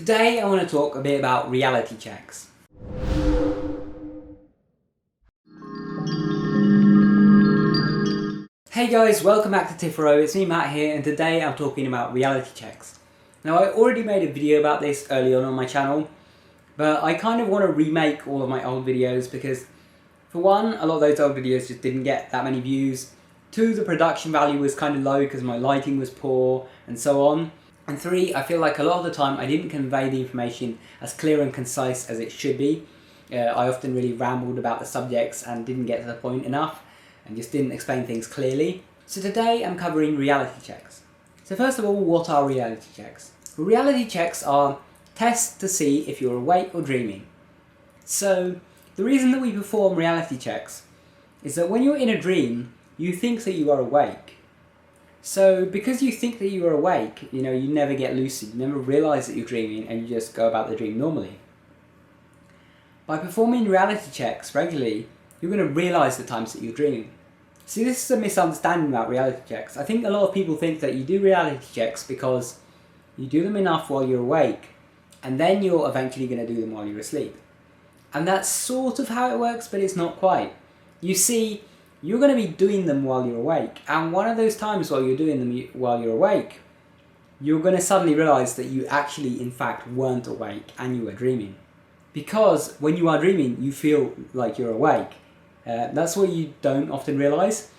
Today I want to talk a bit about reality checks. Hey guys, welcome back to Tipharot, it's me Matt here, and today I'm talking about reality checks. Now I already made a video about this early on my channel, but I kind of want to remake all of my old videos because for one, a lot of those old videos just didn't get that many views. Two, the production value was kind of low because my lighting was poor and so on. And three, I feel like a lot of the time I didn't convey the information as clear and concise as it should be. I often really rambled about the subjects and didn't get to the point enough and just didn't explain things clearly. So today I'm covering reality checks. So first of all, what are reality checks? Well, reality checks are tests to see if you're awake or dreaming. So the reason that we perform reality checks is that when you're in a dream, you think that you are awake. So because you think that you are awake, you never get lucid, you never realise that you're dreaming and you just go about the dream normally. By performing reality checks regularly, you're going to realise the times that you're dreaming. See, this is a misunderstanding about reality checks. I think a lot of people think that you do reality checks because you do them enough while you're awake and then you're eventually going to do them while you're asleep. And that's sort of how it works, but it's not quite. You see, you're going to be doing them while you're awake, and one of those times while you're doing them while you're awake, you're going to suddenly realise that you actually in fact weren't awake and you were dreaming. Because when you are dreaming, you feel like you're awake. That's what you don't often realise.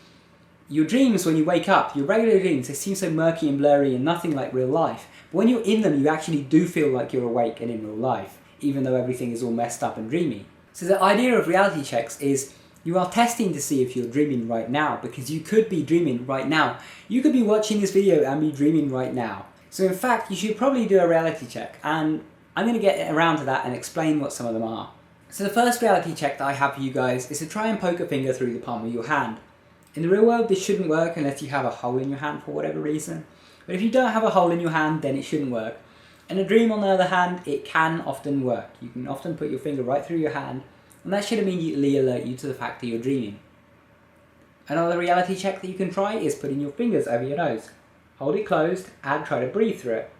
Your dreams, when you wake up, your regular dreams, they seem so murky and blurry and nothing like real life. But when you're in them, you actually do feel like you're awake and in real life, even though everything is all messed up and dreamy. So the idea of reality checks is you are testing to see if you're dreaming right now, because you could be dreaming right now. You could be watching this video and be dreaming right now. So in fact, you should probably do a reality check, and I'm going to get around to that and explain what some of them are. So the first reality check that I have for you guys is to try and poke a finger through the palm of your hand. In the real world, this shouldn't work unless you have a hole in your hand for whatever reason. But if you don't have a hole in your hand, then it shouldn't work. In a dream, on the other hand, it can often work. You can often put your finger right through your hand, and that should immediately alert you to the fact that you're dreaming. Another reality check that you can try is putting your fingers over your nose. Hold it closed and try to breathe through it.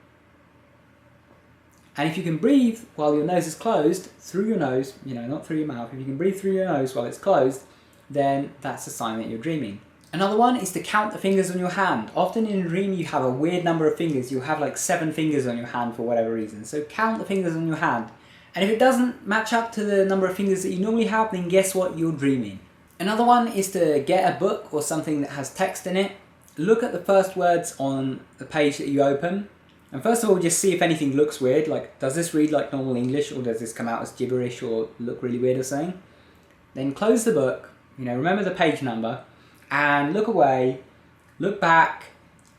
And if you can breathe while your nose is closed, through your nose, not through your mouth, if you can breathe through your nose while it's closed, then that's a sign that you're dreaming. Another one is to count the fingers on your hand. Often in a dream you have a weird number of fingers. You'll have like 7 fingers on your hand for whatever reason. So count the fingers on your hand. And if it doesn't match up to the number of fingers that you normally have, then guess what? You're dreaming. Another one is to get a book or something that has text in it. Look at the first words on the page that you open. And first of all, just see if anything looks weird. Like, does this read like normal English, or does this come out as gibberish or look really weird or something? Then close the book, remember the page number, and look away, look back,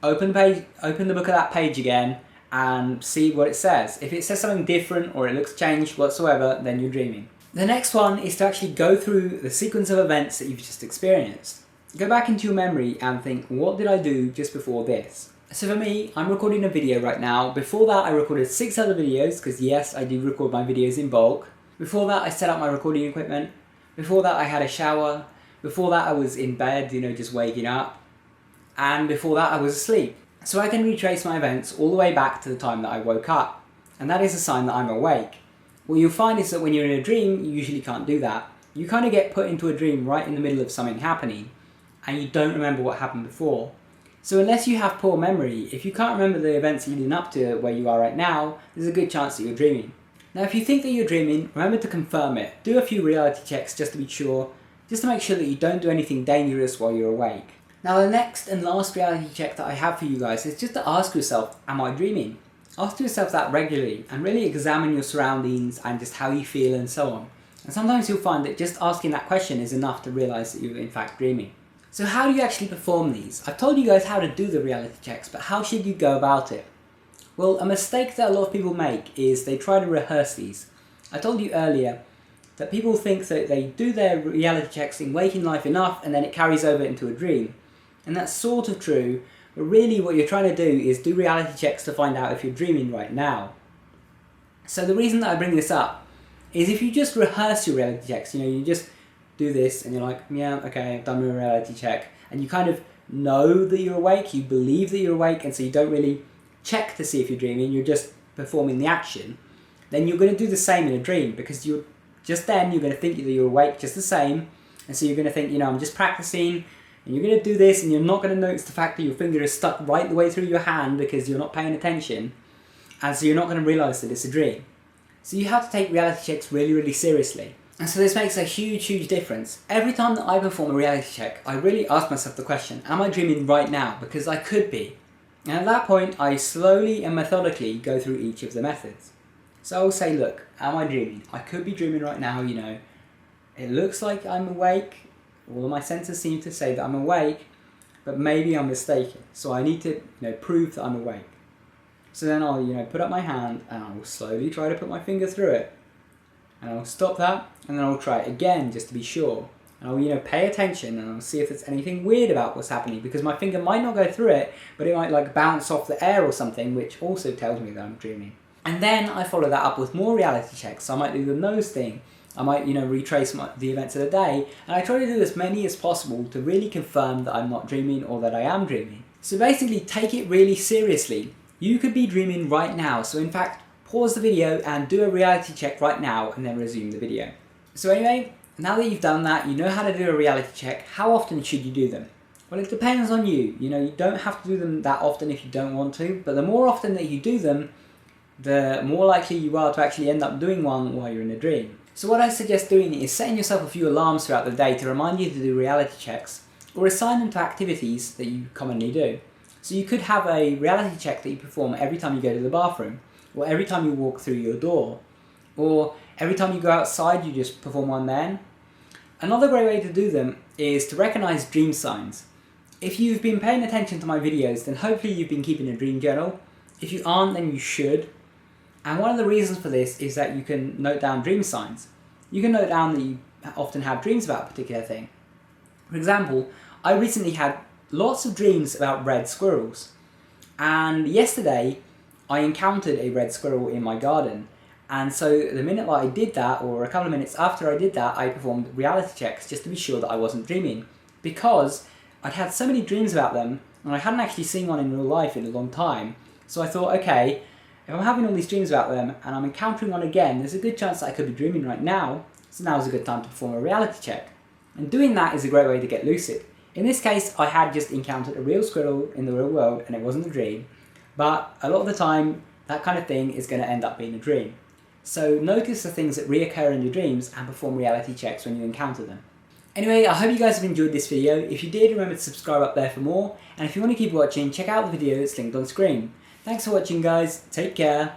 open the book at that page again, and see what it says. If it says something different or it looks changed whatsoever, then you're dreaming. The next one is to actually go through the sequence of events that you've just experienced. Go back into your memory and think, what did I do just before this? So for me, I'm recording a video right now. Before that, I recorded 6 other videos, because yes, I do record my videos in bulk. Before that, I set up my recording equipment. Before that, I had a shower. Before that, I was in bed, just waking up. And before that, I was asleep. So I can retrace my events all the way back to the time that I woke up. And that is a sign that I'm awake. What you'll find is that when you're in a dream, you usually can't do that. You kind of get put into a dream right in the middle of something happening, and you don't remember what happened before. So unless you have poor memory, if you can't remember the events leading up to where you are right now, there's a good chance that you're dreaming. Now if you think that you're dreaming, remember to confirm it. Do a few reality checks just to be sure, just to make sure that you don't do anything dangerous while you're awake. Now the next and last reality check that I have for you guys is just to ask yourself, am I dreaming? Ask yourself that regularly and really examine your surroundings and just how you feel and so on. And sometimes you'll find that just asking that question is enough to realise that you're in fact dreaming. So how do you actually perform these? I've told you guys how to do the reality checks, but how should you go about it? Well, a mistake that a lot of people make is they try to rehearse these. I told you earlier that people think that they do their reality checks in waking life enough and then it carries over into a dream. And that's sort of true, but really what you're trying to do is do reality checks to find out if you're dreaming right now. So the reason that I bring this up is if you just rehearse your reality checks, you just do this and you're like, yeah, okay, I've done my reality check, and you kind of know that you're awake, you believe that you're awake, and so you don't really check to see if you're dreaming, you're just performing the action, then you're going to do the same in a dream, because you're going to think that you're awake just the same, and so you're going to think, I'm just practicing, and you're going to do this, and you're not going to notice the fact that your finger is stuck right the way through your hand because you're not paying attention, and so you're not going to realise that it's a dream. So you have to take reality checks really, really seriously. And so this makes a huge, huge difference. Every time that I perform a reality check, I really ask myself the question, am I dreaming right now? Because I could be. And at that point, I slowly and methodically go through each of the methods. So I'll say, look, am I dreaming? I could be dreaming right now, It looks like I'm awake. All of my senses seem to say that I'm awake, but maybe I'm mistaken. So I need to, prove that I'm awake. So then I'll, put up my hand and I'll slowly try to put my finger through it. And I'll stop that, and then I'll try it again just to be sure. And I'll, pay attention, and I'll see if there's anything weird about what's happening, because my finger might not go through it, but it might bounce off the air or something, which also tells me that I'm dreaming. And then I follow that up with more reality checks. So I might do the nose thing. I might, retrace the events of the day, and I try to do as many as possible to really confirm that I'm not dreaming or that I am dreaming. So basically, take it really seriously. You could be dreaming right now. So in fact, pause the video and do a reality check right now, and then resume the video. So anyway, now that you've done that, you know how to do a reality check. How often should you do them? Well, it depends on you. You don't have to do them that often if you don't want to, but the more often that you do them, the more likely you are to actually end up doing one while you're in a dream. So what I suggest doing is setting yourself a few alarms throughout the day to remind you to do reality checks, or assign them to activities that you commonly do. So you could have a reality check that you perform every time you go to the bathroom, or every time you walk through your door, or every time you go outside you just perform one then. Another great way to do them is to recognise dream signs. If you've been paying attention to my videos, then hopefully you've been keeping a dream journal. If you aren't, then you should. And one of the reasons for this is that you can note down dream signs. You can note down that you often have dreams about a particular thing. For example, I recently had lots of dreams about red squirrels. And yesterday, I encountered a red squirrel in my garden, and so the minute that I did that, or a couple of minutes after I did that, I performed reality checks just to be sure that I wasn't dreaming, because I'd had so many dreams about them and I hadn't actually seen one in real life in a long time. So I thought, okay, if I'm having all these dreams about them and I'm encountering one again, there's a good chance that I could be dreaming right now, so now's a good time to perform a reality check. And doing that is a great way to get lucid. In this case, I had just encountered a real squirrel in the real world and it wasn't a dream. But a lot of the time, that kind of thing is going to end up being a dream. So notice the things that reoccur in your dreams and perform reality checks when you encounter them. Anyway, I hope you guys have enjoyed this video. If you did, remember to subscribe up there for more. And if you want to keep watching, check out the video that's linked on screen. Thanks for watching, guys. Take care.